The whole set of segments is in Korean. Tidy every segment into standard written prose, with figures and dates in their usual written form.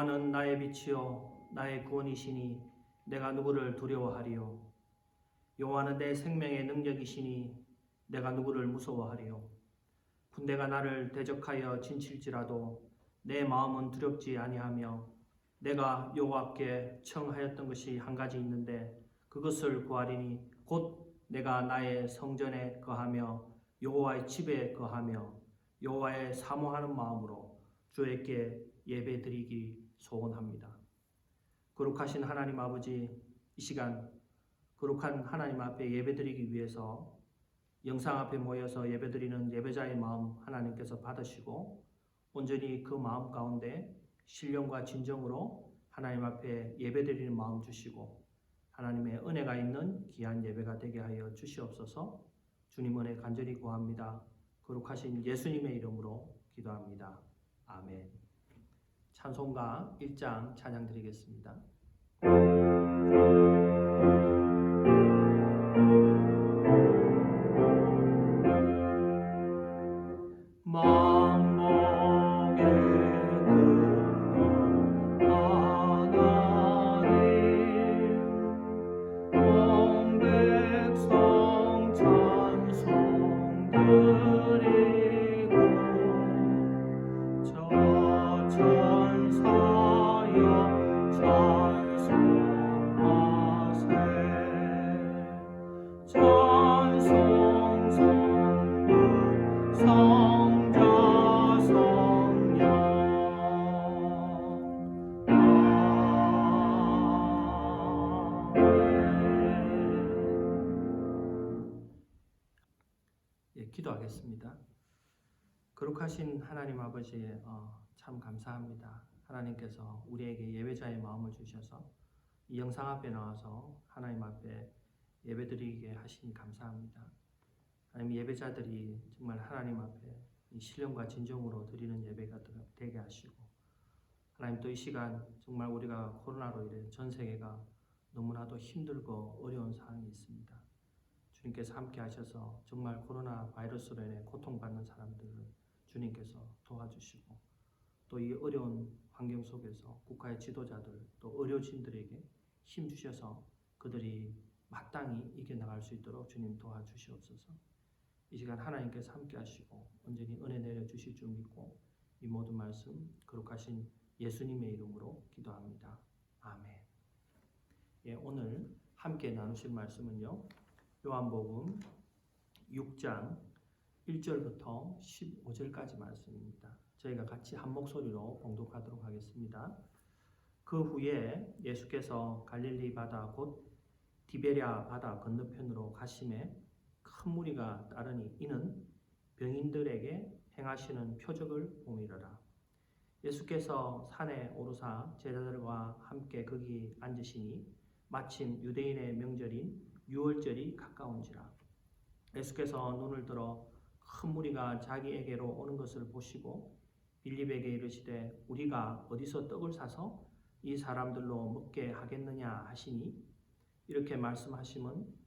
여호와는 나의 빛이요 나의 구원이시니 내가 누구를 두려워하리요. 여호와는 내 생명의 능력이시니 내가 누구를 무서워하리요. 군대가 나를 대적하여 진칠지라도 내 마음은 두렵지 아니하며 내가 여호와께 청하였던 것이 한 가지 있는데 그것을 구하리니 곧 내가 나의 성전에 거하며 여호와의 집에 거하며 여호와의 사모하는 마음으로 주에게 예배드리기 소원합니다. 거룩하신 하나님 아버지, 이 시간 거룩한 하나님 앞에 예배드리기 위해서 영상 앞에 모여서 예배드리는 예배자의 마음 하나님께서 받으시고 온전히 그 마음 가운데 신령과 진정으로 하나님 앞에 예배드리는 마음 주시고 하나님의 은혜가 있는 귀한 예배가 되게 하여 주시옵소서. 주님 은혜 간절히 구합니다. 거룩하신 예수님의 이름으로 기도합니다. 아멘. 찬송가 1장 찬양 드리겠습니다. 기도하겠습니다. 거룩하신 하나님 아버지, 참 감사합니다. 하나님께서 우리에게 예배자의 마음을 주셔서 이 영상 앞에 나와서 하나님 앞에 예배드리게 하시니 감사합니다. 하나님, 예배자들이 정말 하나님 앞에 이 신령과 진정으로 드리는 예배가 되게 하시고 하나님, 또 이 시간 정말 우리가 코로나로 인해 전 세계가 너무나도 힘들고 어려운 상황이 있습니다. 주님께서 함께 하셔서 정말 코로나 바이러스로 인해 고통받는 사람들을 주님께서 도와주시고 또 이 어려운 환경 속에서 국가의 지도자들 또 의료진들에게 힘 주셔서 그들이 마땅히 이겨나갈 수 있도록 주님 도와주시옵소서. 이 시간 하나님께서 함께 하시고 온전히 은혜 내려주실 줄 믿고 이 모든 말씀 거룩하신 예수님의 이름으로 기도합니다. 아멘. 오늘 함께 나누실 말씀은요, 요한복음 6장 1절부터 15절까지 말씀입니다. 저희가 같이 한 목소리로 봉독하도록 하겠습니다. 그 후에 예수께서 갈릴리 바다 곧 디베랴 바다 건너편으로 가심에 큰 무리가 따르니 이는 병인들에게 행하시는 표적을 봄이러라. 예수께서 산에 오르사 제자들과 함께 거기 앉으시니 마침 유대인의 명절인 유월절이 가까운지라. 예수께서 눈을 들어 큰 무리가 자기에게로 오는 것을 보시고 빌립에게 이르시되 우리가 어디서 떡을 사서 이 사람들로 먹게 하겠느냐 하시니 이렇게 말씀하심은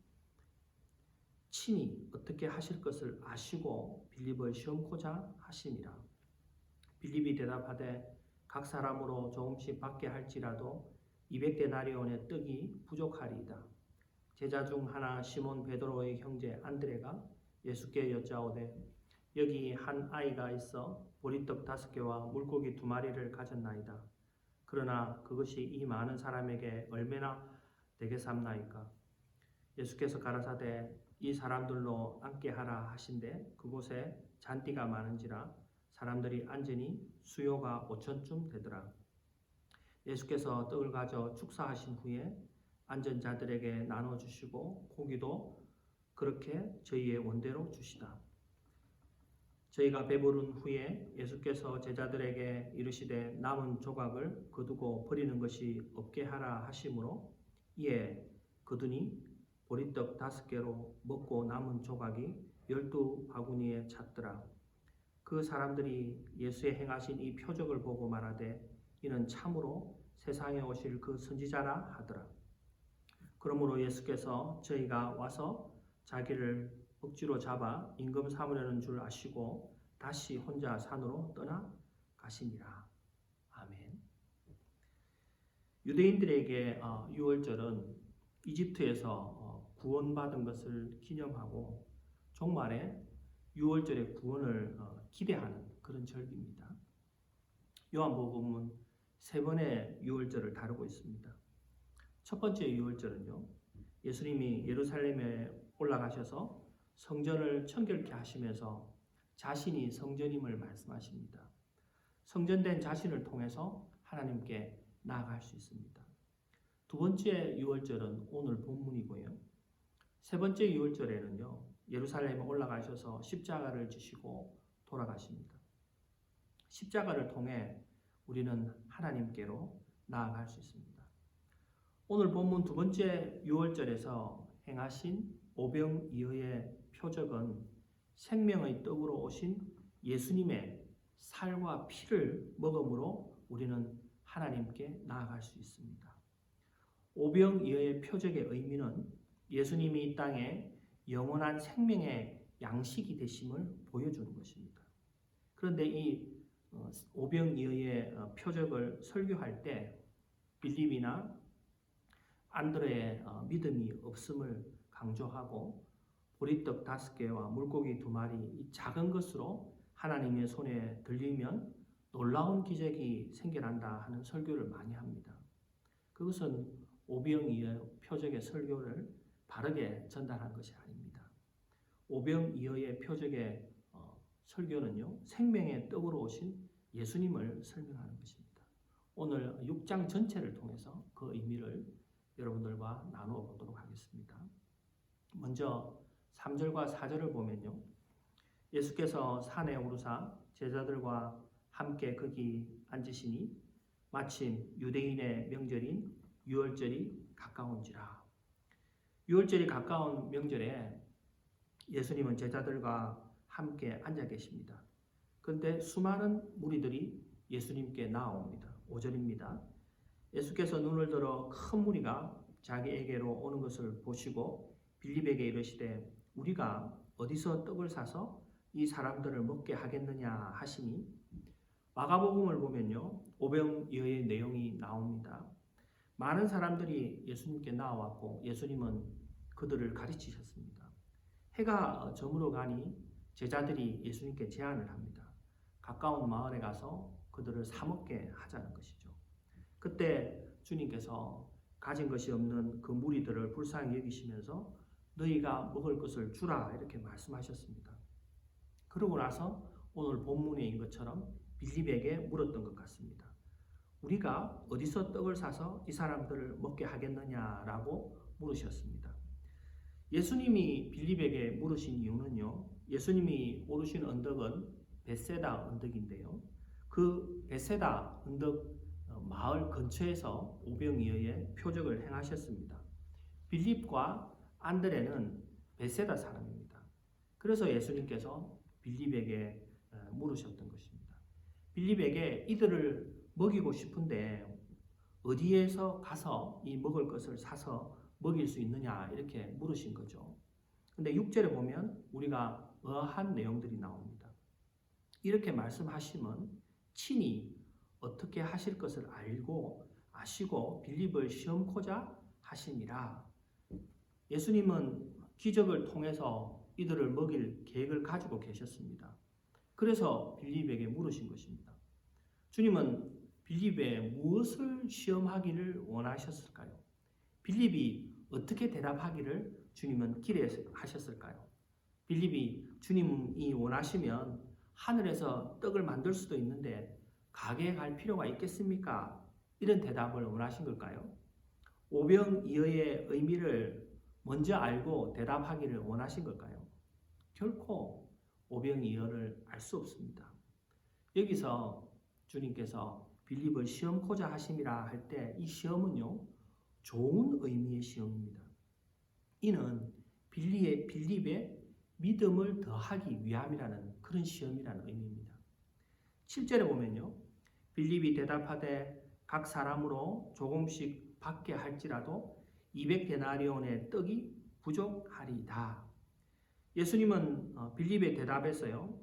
친히 어떻게 하실 것을 아시고 빌립을 시험코자 하시니라. 빌립이 대답하되 각 사람으로 조금씩 받게 할지라도 200데나리온의 떡이 부족하리이다. 제자 중 하나 시몬 베드로의 형제 안드레가 예수께 여짜오되 여기 한 아이가 있어 보리떡 5개와 물고기 2마리를 가졌나이다. 그러나 그것이 이 많은 사람에게 얼마나 되겠삼나이까? 예수께서 가라사대 이 사람들로 앉게 하라 하신대 그곳에 잔디가 많은지라 사람들이 앉으니 수요가 5천쯤 되더라. 예수께서 떡을 가져 축사하신 후에 앉은 자들에게 나눠주시고 고기도 그렇게 저희의 원대로 주시다. 저희가 배부른 후에 예수께서 제자들에게 이르시되 남은 조각을 거두고 버리는 것이 없게 하라 하심으로 이에 거두니 보리떡 5개로 먹고 남은 조각이 12바구니에 찼더라. 그 사람들이 예수의 행하신 이 표적을 보고 말하되 이는 참으로 세상에 오실 그 선지자라 하더라. 그러므로 예수께서 저희가 와서 자기를 억지로 잡아 임금 삼으려는 줄 아시고 다시 혼자 산으로 떠나 가시니라. 아멘. 유대인들에게 유월절은 이집트에서 구원받은 것을 기념하고 종말에 유월절의 구원을 기대하는 그런 절기입니다. 요한복음은 3번의 유월절을 다루고 있습니다. 첫 번째 유월절은요, 예수님이 예루살렘에 올라가셔서 성전을 청결케 하시면서 자신이 성전임을 말씀하십니다. 성전된 자신을 통해서 하나님께 나아갈 수 있습니다. 두 번째 유월절은 오늘 본문이고요. 세 번째 유월절에는요, 예루살렘에 올라가셔서 십자가를 지시고 돌아가십니다. 십자가를 통해 우리는 하나님께로 나아갈 수 있습니다. 오늘 본문 두 번째 유월절에서 행하신 오병이어의 표적은 생명의 떡으로 오신 예수님의 살과 피를 먹음으로 우리는 하나님께 나아갈 수 있습니다. 오병이어의 표적의 의미는 예수님이 이 땅에 영원한 생명의 양식이 되심을 보여주는 것입니다. 그런데 이 오병이어의 표적을 설교할 때 빌립이나 안드레의 믿음이 없음을 강조하고 보리떡 5개와 물고기 2마리 이 작은 것으로 하나님의 손에 들리면 놀라운 기적이 생겨난다 하는 설교를 많이 합니다. 그것은 오병이어 표적의 설교를 바르게 전달한 것이 아닙니다. 오병이어의 표적의 설교는요, 생명의 떡으로 오신 예수님을 설명하는 것입니다. 오늘 6장 전체를 통해서 그 의미를 여러분들과 나누어 보도록 하겠습니다. 먼저 3절과 4절을 보면요, 예수께서 산에 오르사 제자들과 함께 거기 앉으시니 마침 유대인의 명절인 유월절이 가까운지라. 유월절이 가까운 명절에 예수님은 제자들과 함께 앉아 계십니다. 그런데 수많은 무리들이 예수님께 나아옵니다. 5절입니다. 예수께서 눈을 들어 큰 무리가 자기에게로 오는 것을 보시고 빌립에게 이르시되 우리가 어디서 떡을 사서 이 사람들을 먹게 하겠느냐 하시니, 마가복음을 보면요, 오병이어의 내용이 나옵니다. 많은 사람들이 예수님께 나와왔고 예수님은 그들을 가르치셨습니다. 해가 저물어 가니 제자들이 예수님께 제안을 합니다. 가까운 마을에 가서 그들을 사먹게 하자는 것이죠. 그때 주님께서 가진 것이 없는 그 무리들을 불쌍히 여기시면서 너희가 먹을 것을 주라 이렇게 말씀하셨습니다. 그러고 나서 오늘 본문인 것처럼 빌립에게 물었던 것 같습니다. 우리가 어디서 떡을 사서 이 사람들을 먹게 하겠느냐라고 물으셨습니다. 예수님이 빌립에게 물으신 이유는요, 예수님이 오르신 언덕은 벳세다 언덕인데요, 그 벳세다 언덕 마을 근처에서 오병이어의 표적을 행하셨습니다. 빌립과 안드레는 벳세다 사람입니다. 그래서 예수님께서 빌립에게 물으셨던 것입니다. 빌립에게 이들을 먹이고 싶은데 어디에서 가서 이 먹을 것을 사서 먹일 수 있느냐 이렇게 물으신 거죠. 근데 6절에 보면 우리가 어한 내용들이 나옵니다. 이렇게 말씀하시면 친히 어떻게 하실 것을 알고 아시고 빌립을 시험코자 하시니라. 예수님은 기적을 통해서 이들을 먹일 계획을 가지고 계셨습니다. 그래서 빌립에게 물으신 것입니다. 주님은 빌립에 무엇을 시험하기를 원하셨을까요? 빌립이 어떻게 대답하기를 주님은 기대하셨을까요? 빌립이 주님이 원하시면 하늘에서 떡을 만들 수도 있는데 가게에 갈 필요가 있겠습니까? 이런 대답을 원하신 걸까요? 오병이어의 의미를 먼저 알고 대답하기를 원하신 걸까요? 결코 오병이어를 알 수 없습니다. 여기서 주님께서 빌립을 시험코자 하심이라 할 때 이 시험은요, 좋은 의미의 시험입니다. 이는 빌립의 믿음을 더하기 위함이라는 그런 시험이라는 의미입니다. 7절에 보면요, 빌립이 대답하되 각 사람으로 조금씩 받게 할지라도 200데나리온의 떡이 부족하리다. 예수님은 빌립의 대답에서요,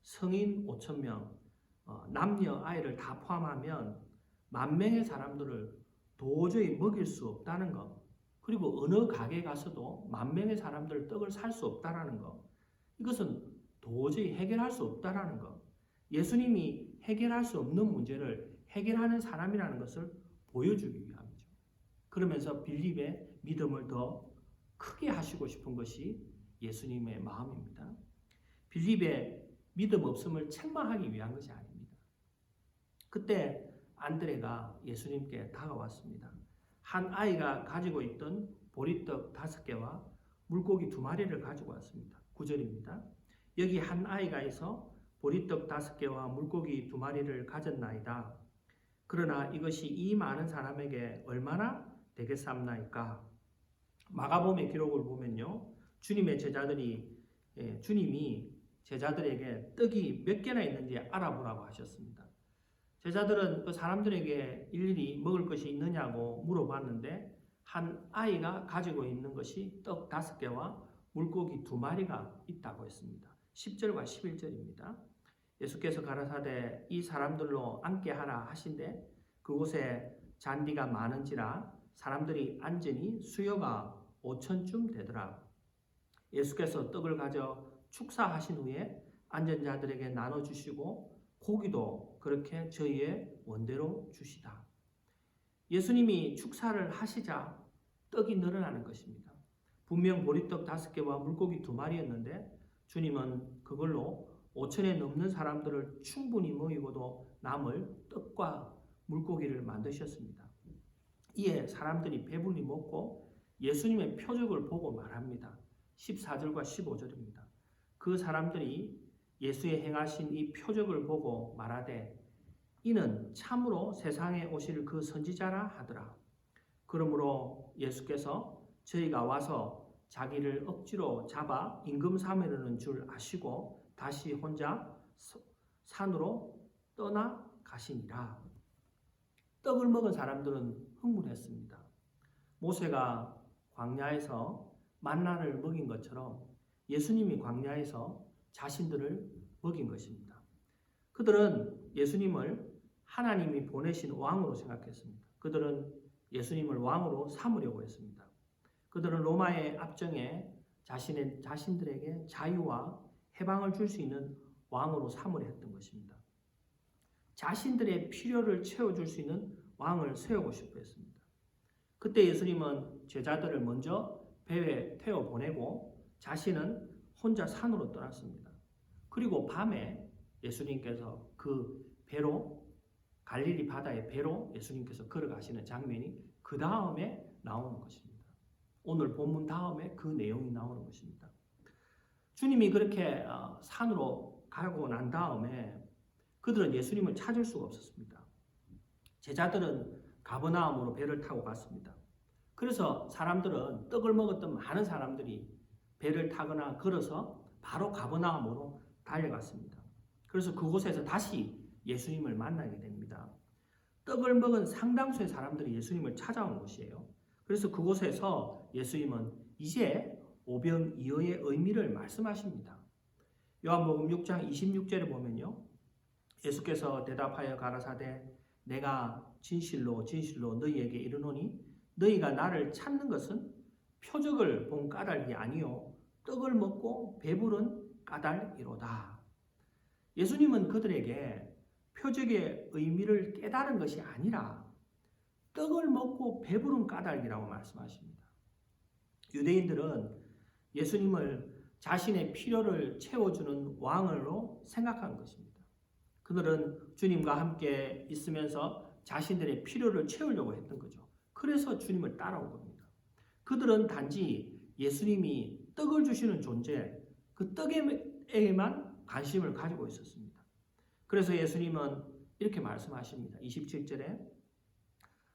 성인 5,000명, 남녀 아이를 다 포함하면 10,000명의 사람들을 도저히 먹일 수 없다는 것, 그리고 어느 가게 가서도 10,000명의 사람들 떡을 살 수 없다라는 것, 이것은 도저히 해결할 수 없다라는 것, 예수님이 해결할 수 없는 문제를 해결하는 사람이라는 것을 보여주기 위함이죠. 그러면서 빌립의 믿음을 더 크게 하시고 싶은 것이 예수님의 마음입니다. 빌립의 믿음 없음을 책망하기 위한 것이 아닙니다. 그때 안드레가 예수님께 다가왔습니다. 한 아이가 가지고 있던 보리떡 5개와 물고기 2마리를 가지고 왔습니다. 9절입니다. 여기 한 아이가 있어 보리떡 5개와 물고기 2마리를 가졌나이다. 그러나 이것이 이 많은 사람에게 얼마나 되겠사옵나이까? 마가복음의 기록을 보면요, 주님이 제자들에게 떡이 몇 개나 있는지 알아보라고 하셨습니다. 제자들은 그 사람들에게 일일이 먹을 것이 있느냐고 물어봤는데 한 아이가 가지고 있는 것이 떡 5개와 물고기 2마리가 있다고 했습니다. 10절과 11절입니다. 예수께서 가라사대 이 사람들로 앉게 하라 하신대 그곳에 잔디가 많은지라 사람들이 앉으니 수요가 5,000쯤 되더라. 예수께서 떡을 가져 축사하신 후에 앉은 자들에게 나눠주시고 고기도 그렇게 저희의 원대로 주시다. 예수님이 축사를 하시자 떡이 늘어나는 것입니다. 분명 보리떡 5개와 물고기 2마리였는데 주님은 그걸로 5,000에 넘는 사람들을 충분히 먹이고도 남을 떡과 물고기를 만드셨습니다. 이에 사람들이 배불리 먹고 예수님의 표적을 보고 말합니다. 14절과 15절입니다. 그 사람들이 예수의 행하신 이 표적을 보고 말하되 이는 참으로 세상에 오실 그 선지자라 하더라. 그러므로 예수께서 저희가 와서 자기를 억지로 잡아 임금 삼으려는 줄 아시고 다시 혼자 산으로 떠나 가시니라. 떡을 먹은 사람들은 흥분했습니다. 모세가 광야에서 만나를 먹인 것처럼 예수님이 광야에서 자신들을 먹인 것입니다. 그들은 예수님을 하나님이 보내신 왕으로 생각했습니다. 그들은 예수님을 왕으로 삼으려고 했습니다. 그들은 로마의 압정에 자신들에게 자유와 해방을 줄 수 있는 왕으로 삼으려 했던 것입니다. 자신들의 필요를 채워줄 수 있는 왕을 세우고 싶어 했습니다. 그때 예수님은 제자들을 먼저 배에 태워 보내고 자신은 혼자 산으로 떠났습니다. 그리고 밤에 예수님께서 그 배로 갈릴리 바다의 배로 예수님께서 걸어가시는 장면이 그 다음에 나오는 것입니다. 오늘 본문 다음에 그 내용이 나오는 것입니다. 주님이 그렇게 산으로 가고 난 다음에 그들은 예수님을 찾을 수가 없었습니다. 제자들은 가버나움으로 배를 타고 갔습니다. 그래서 사람들은 떡을 먹었던 많은 사람들이 배를 타거나 걸어서 바로 가버나움으로 달려갔습니다. 그래서 그곳에서 다시 예수님을 만나게 됩니다. 떡을 먹은 상당수의 사람들이 예수님을 찾아온 곳이에요. 그래서 그곳에서 예수님은 이제 오병이어의 의미를 말씀하십니다. 요한복음 6장 26절에 보면요, 예수께서 대답하여 가라사대 내가 진실로 진실로 너희에게 이르노니 너희가 나를 찾는 것은 표적을 본 까닭이 아니요 떡을 먹고 배부른 까닭이로다. 예수님은 그들에게 표적의 의미를 깨달은 것이 아니라 떡을 먹고 배부른 까닭이라고 말씀하십니다. 유대인들은 예수님을 자신의 필요를 채워주는 왕으로 생각한 것입니다. 그들은 주님과 함께 있으면서 자신들의 필요를 채우려고 했던 거죠. 그래서 주님을 따라온 겁니다. 그들은 단지 예수님이 떡을 주시는 존재, 그 떡에만 관심을 가지고 있었습니다. 그래서 예수님은 이렇게 말씀하십니다. 27절에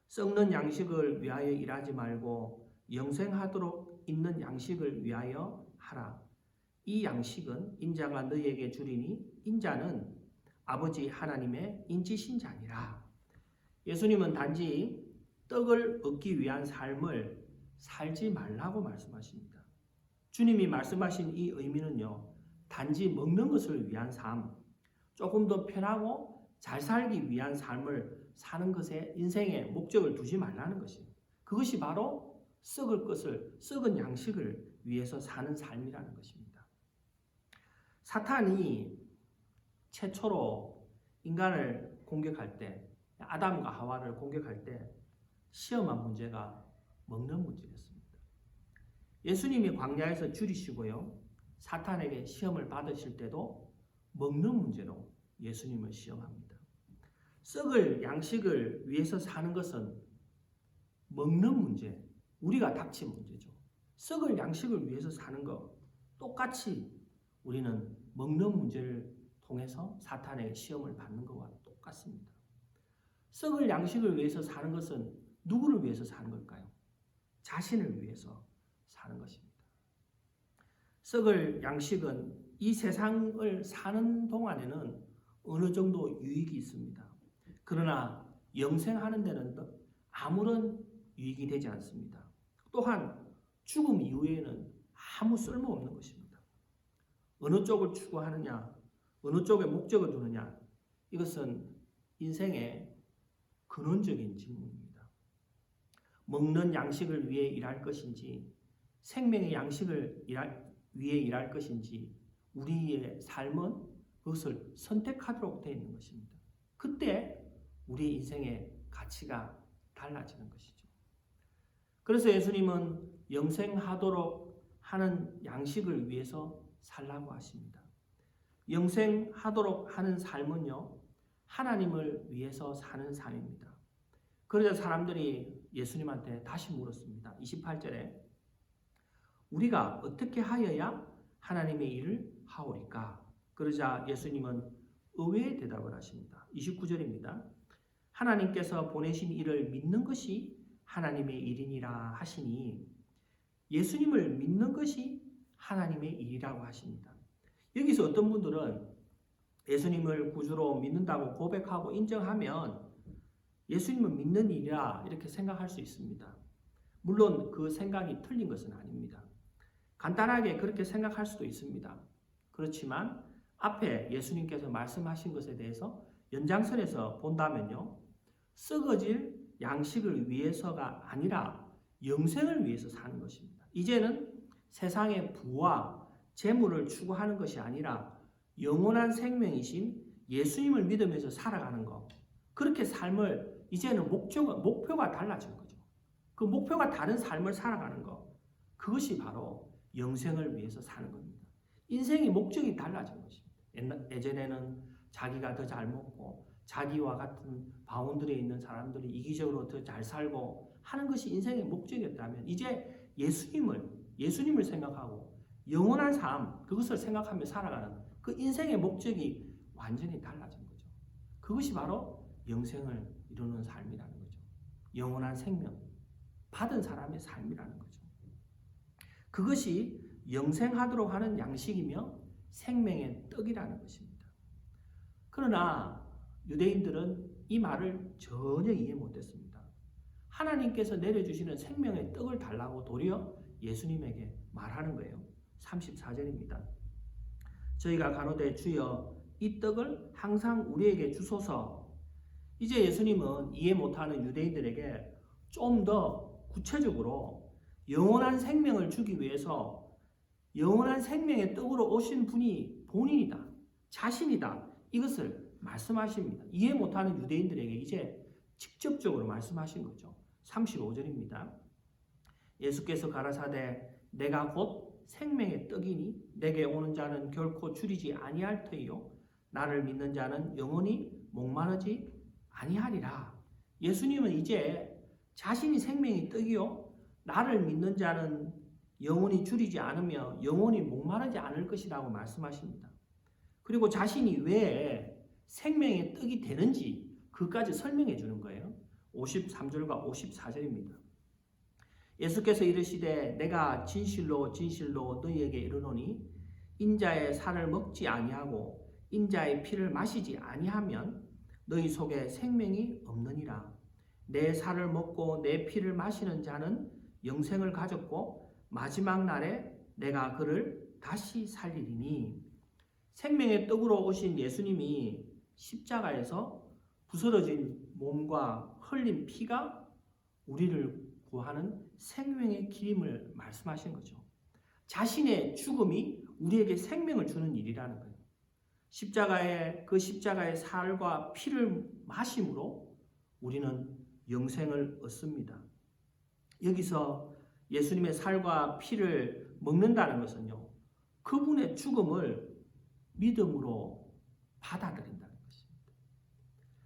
썩는 양식을 위하여 일하지 말고 영생하도록 있는 양식을 위하여 하라. 이 양식은 인자가 너희에게 주리니 인자는 아버지 하나님의 인치신 자니라. 예수님은 단지 떡을 얻기 위한 삶을 살지 말라고 말씀하십니다. 주님이 말씀하신 이 의미는요, 단지 먹는 것을 위한 삶, 조금 더 편하고 잘 살기 위한 삶을 사는 것에 인생의 목적을 두지 말라는 것이에요. 그것이 바로 썩은 양식을 위해서 사는 삶이라는 것입니다. 사탄이 최초로 인간을 공격할 때, 아담과 하와를 공격할 때 시험한 문제가 먹는 문제였습니다. 예수님이 광야에서 줄이시고요, 사탄에게 시험을 받으실 때도 먹는 문제로 예수님을 시험합니다. 썩을 양식을 위해서 사는 것은 먹는 문제, 우리가 닥친 문제죠. 썩을 양식을 위해서 사는 것, 똑같이 우리는 먹는 문제를 통해서 사탄에게 시험을 받는 것과 똑같습니다. 썩을 양식을 위해서 사는 것은 누구를 위해서 사는 걸까요? 자신을 위해서 사는 것입니다. 썩을 양식은 이 세상을 사는 동안에는 어느 정도 유익이 있습니다. 그러나 영생하는 데는 아무런 유익이 되지 않습니다. 또한 죽음 이후에는 아무 쓸모없는 것입니다. 어느 쪽을 추구하느냐, 어느 쪽에 목적을 두느냐, 이것은 인생의 근원적인 질문입니다. 먹는 양식을 위해 일할 것인지, 생명의 양식을 위해 일할 것인지, 우리의 삶은 그것을 선택하도록 되어 있는 것입니다. 그때 우리의 인생의 가치가 달라지는 것이죠. 그래서 예수님은 영생하도록 하는 양식을 위해서 살라고 하십니다. 영생하도록 하는 삶은요, 하나님을 위해서 사는 삶입니다. 그러자 사람들이 예수님한테 다시 물었습니다. 28절에 우리가 어떻게 하여야 하나님의 일을 하오리까? 그러자 예수님은 의외의 대답을 하십니다. 29절입니다. 하나님께서 보내신 이를 믿는 것이 하나님의 일이니라 하시니, 예수님을 믿는 것이 하나님의 일이라고 하십니다. 여기서 어떤 분들은 예수님을 구주로 믿는다고 고백하고 인정하면 예수님은 믿는 일이라 이렇게 생각할 수 있습니다. 물론 그 생각이 틀린 것은 아닙니다. 간단하게 그렇게 생각할 수도 있습니다. 그렇지만 앞에 예수님께서 말씀하신 것에 대해서 연장선에서 본다면요, 썩어질 양식을 위해서가 아니라 영생을 위해서 사는 것입니다. 이제는 세상의 부와 재물을 추구하는 것이 아니라 영원한 생명이신 예수님을 믿으면서 살아가는 것, 그렇게 삶을 이제는 목표가 달라진 거죠. 그 목표가 다른 삶을 살아가는 것, 그것이 바로 영생을 위해서 사는 겁니다. 인생의 목적이 달라진 것입니다. 예전에는 자기가 더 잘 먹고 자기와 같은 바운드리에 있는 사람들이 이기적으로 더 잘 살고 하는 것이 인생의 목적이었다면, 이제 예수님을 생각하고 영원한 삶, 그것을 생각하며 살아가는 그 인생의 목적이 완전히 달라진 거죠. 그것이 바로 영생을 이루는 삶이라는 거죠. 영원한 생명 받은 사람의 삶이라는 거죠. 그것이 영생하도록 하는 양식이며 생명의 떡이라는 것입니다. 그러나 유대인들은 이 말을 전혀 이해 못했습니다. 하나님께서 내려주시는 생명의 떡을 달라고 도리어 예수님에게 말하는 거예요. 34절입니다. 저희가 가로되 주여 이 떡을 항상 우리에게 주소서. 이제 예수님은 이해 못하는 유대인들에게 좀 더 구체적으로 영원한 생명을 주기 위해서 영원한 생명의 떡으로 오신 분이 본인이다, 자신이다, 이것을 말씀하십니다. 이해 못하는 유대인들에게 이제 직접적으로 말씀하신 거죠. 35절입니다. 예수께서 가라사대 내가 곧 생명의 떡이니 내게 오는 자는 결코 줄이지 아니할 터이요 나를 믿는 자는 영원히 목마르지 아니하리라. 예수님은 이제 자신이 생명의 떡이요 나를 믿는 자는 영원히 줄이지 않으며 영원히 목마르지 않을 것이라고 말씀하십니다. 그리고 자신이 왜 생명의 떡이 되는지 그까지 설명해 주는 거예요. 53절과 54절입니다. 예수께서 이르시되 내가 진실로 진실로 너희에게 이르노니 인자의 살을 먹지 아니하고 인자의 피를 마시지 아니하면 너희 속에 생명이 없느니라. 내 살을 먹고 내 피를 마시는 자는 영생을 가졌고 마지막 날에 내가 그를 다시 살리리니. 생명의 떡으로 오신 예수님이 십자가에서 부스러진 몸과 흘린 피가 우리를 구하는 생명의 길임을 말씀하신 거죠. 자신의 죽음이 우리에게 생명을 주는 일이라는 거예요. 그 십자가의 살과 피를 마심으로 우리는 영생을 얻습니다. 여기서 예수님의 살과 피를 먹는다는 것은요, 그분의 죽음을 믿음으로 받아들인다는 것입니다.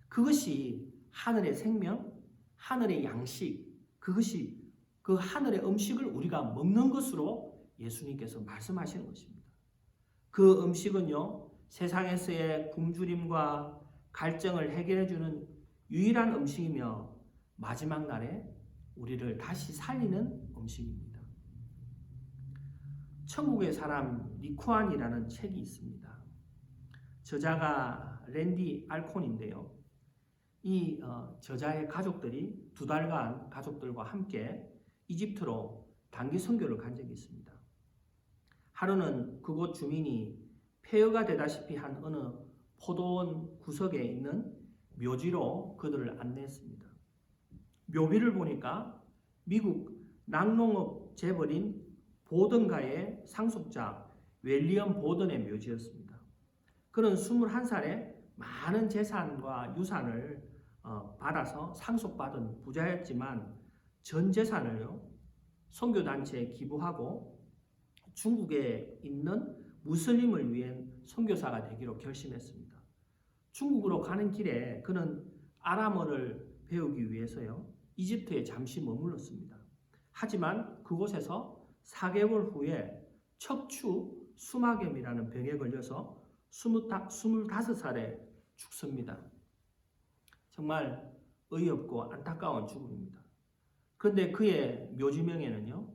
그것이 하늘의 생명, 하늘의 양식, 그것이 그 하늘의 음식을 우리가 먹는 것으로 예수님께서 말씀하시는 것입니다. 그 음식은요, 세상에서의 굶주림과 갈증을 해결해주는 유일한 음식이며 마지막 날에 우리를 다시 살리는 음식입니다. 천국의 사람 니쿠안이라는 책이 있습니다. 저자가 랜디 알콘인데요. 이 저자의 가족들이 2달간 가족들과 함께 이집트로 단기 선교를 간 적이 있습니다. 하루는 그곳 주민이 폐허가 되다시피 한 어느 포도원 구석에 있는 묘지로 그들을 안내했습니다. 묘비를 보니까 미국 낙농업 재벌인 보든가의 상속자 윌리엄 보든의 묘지였습니다. 그는 21살에 많은 재산과 유산을 받아서 상속받은 부자였지만 전 재산을요, 선교단체에 기부하고 중국에 있는 무슬림을 위한 선교사가 되기로 결심했습니다. 중국으로 가는 길에 그는 아람어를 배우기 위해서요, 이집트에 잠시 머물렀습니다. 하지만 그곳에서 4개월 후에 척추 수막염이라는 병에 걸려서 25살에 죽습니다. 정말 어이없고 안타까운 죽음입니다. 그런데 그의 묘지명에는요,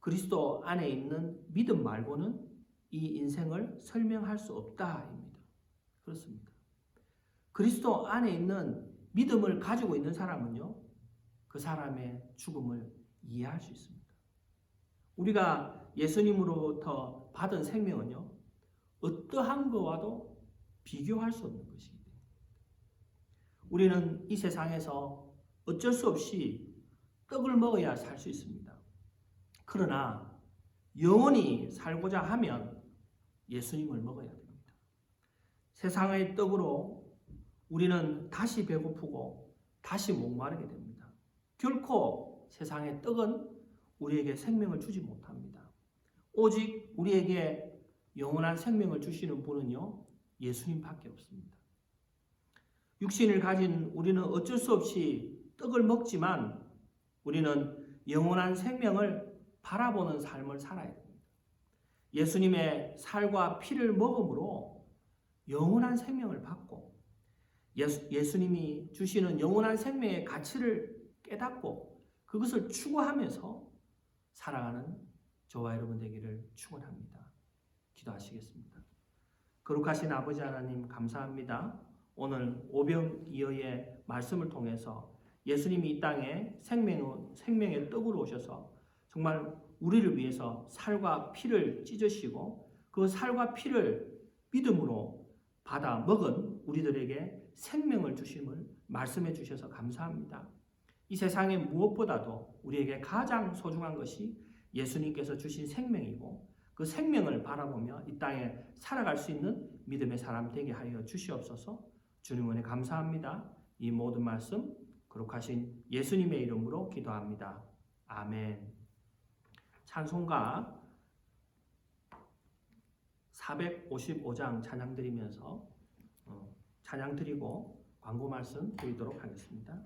그리스도 안에 있는 믿음 말고는 이 인생을 설명할 수 없다입니다. 그렇습니다. 그리스도 안에 있는 믿음을 가지고 있는 사람은요, 그 사람의 죽음을 이해할 수 있습니다. 우리가 예수님으로부터 받은 생명은요, 어떠한 것과도 비교할 수 없는 것입니다. 우리는 이 세상에서 어쩔 수 없이 떡을 먹어야 살 수 있습니다. 그러나 영원히 살고자 하면 예수님을 먹어야 됩니다. 세상의 떡으로 우리는 다시 배고프고 다시 목마르게 됩니다. 결코 세상의 떡은 우리에게 생명을 주지 못합니다. 오직 우리에게 영원한 생명을 주시는 분은요, 예수님밖에 없습니다. 육신을 가진 우리는 어쩔 수 없이 떡을 먹지만 우리는 영원한 생명을 바라보는 삶을 살아야 됩니다. 예수님의 살과 피를 먹음으로 영원한 생명을 받고 예수님이 주시는 영원한 생명의 가치를 깨닫고 그것을 추구하면서 살아가는 저와 여러분 되기를 축원합니다. 기도하시겠습니다. 거룩하신 아버지 하나님 감사합니다. 오늘 오병이어의 말씀을 통해서 예수님이 이 땅에 생명의 떡으로 오셔서 정말 우리를 위해서 살과 피를 찢으시고 그 살과 피를 믿음으로 받아 먹은 우리들에게 생명을 주심을 말씀해 주셔서 감사합니다. 이 세상에 무엇보다도 우리에게 가장 소중한 것이 예수님께서 주신 생명이고 그 생명을 바라보며 이 땅에 살아갈 수 있는 믿음의 사람 되게 하여 주시옵소서. 주님 은혜 감사합니다. 이 모든 말씀 거룩하신 예수님의 이름으로 기도합니다. 아멘. 찬송가 455장 찬양 드리면서 찬양 드리고 광고 말씀 드리도록 하겠습니다.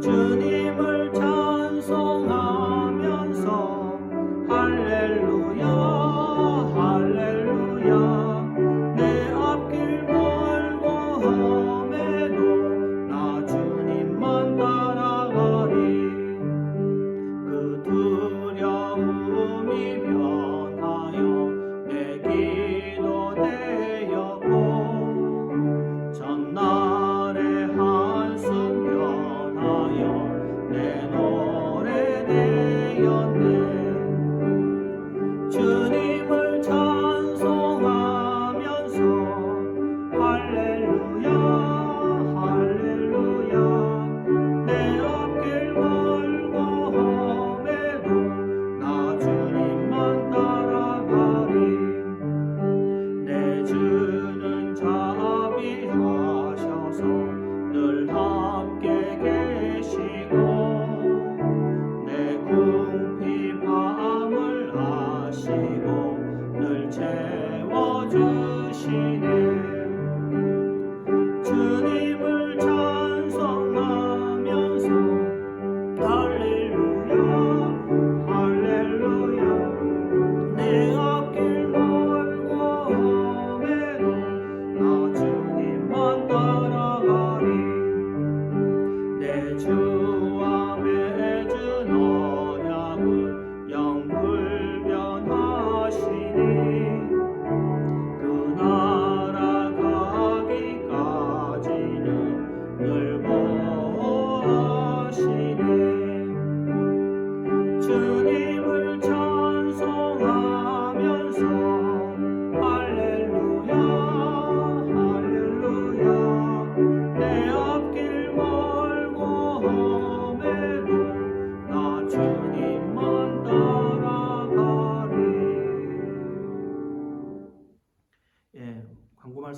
주님을 찬송하면서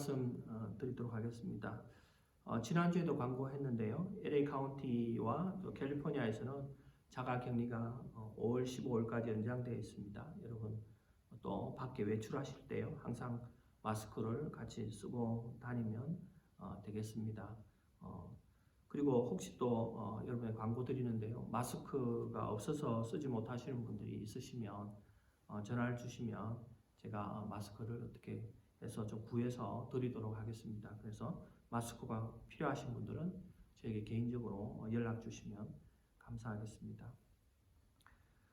말씀 드리도록 하겠습니다. 지난주에도 광고했는데요. LA 카운티와 또 캘리포니아에서는 자가격리가 5월 15일까지 연장되어 있습니다. 여러분 또 밖에 외출하실 때요, 항상 마스크를 같이 쓰고 다니면 되겠습니다. 그리고 혹시 또 여러분의 광고 드리는데요, 마스크가 없어서 쓰지 못하시는 분들이 있으시면 전화를 주시면 제가 마스크를 어떻게 해서 좀 구해서 드리도록 하겠습니다. 그래서 마스크가 필요하신 분들은 저에게 개인적으로 연락 주시면 감사하겠습니다.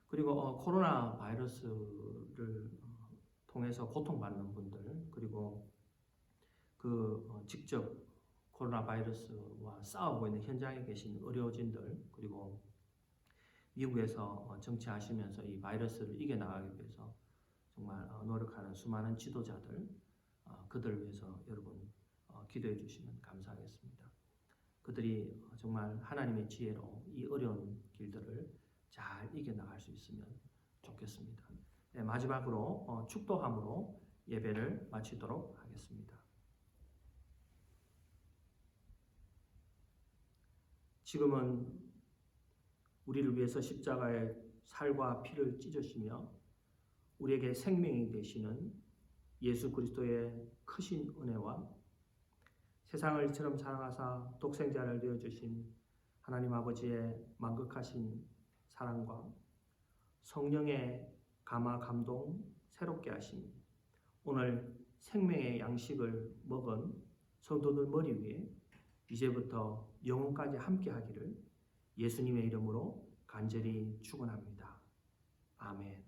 그리고 코로나 바이러스를 통해서 고통받는 분들, 그리고 직접 코로나 바이러스와 싸우고 있는 현장에 계신 의료진들, 그리고 미국에서 정치하시면서 이 바이러스를 이겨나가기 위해서 정말 노력하는 수많은 지도자들, 그들을 위해서 여러분 기도해 주시면 감사하겠습니다. 그들이 정말 하나님의 지혜로 이 어려운 길들을 잘 이겨나갈 수 있으면 좋겠습니다. 네, 마지막으로 축도함으로 예배를 마치도록 하겠습니다. 지금은 우리를 위해서 십자가의 살과 피를 찢으시며 우리에게 생명이 되시는 예수 그리스도의 크신 은혜와 세상을 이처럼 사랑하사 독생자를 내어주신 하나님 아버지의 만극하신 사랑과 성령의 감화 감동 새롭게 하심, 오늘 생명의 양식을 먹은 성도들 머리 위에 이제부터 영원까지 함께 하기를 예수님의 이름으로 간절히 축원합니다. 아멘.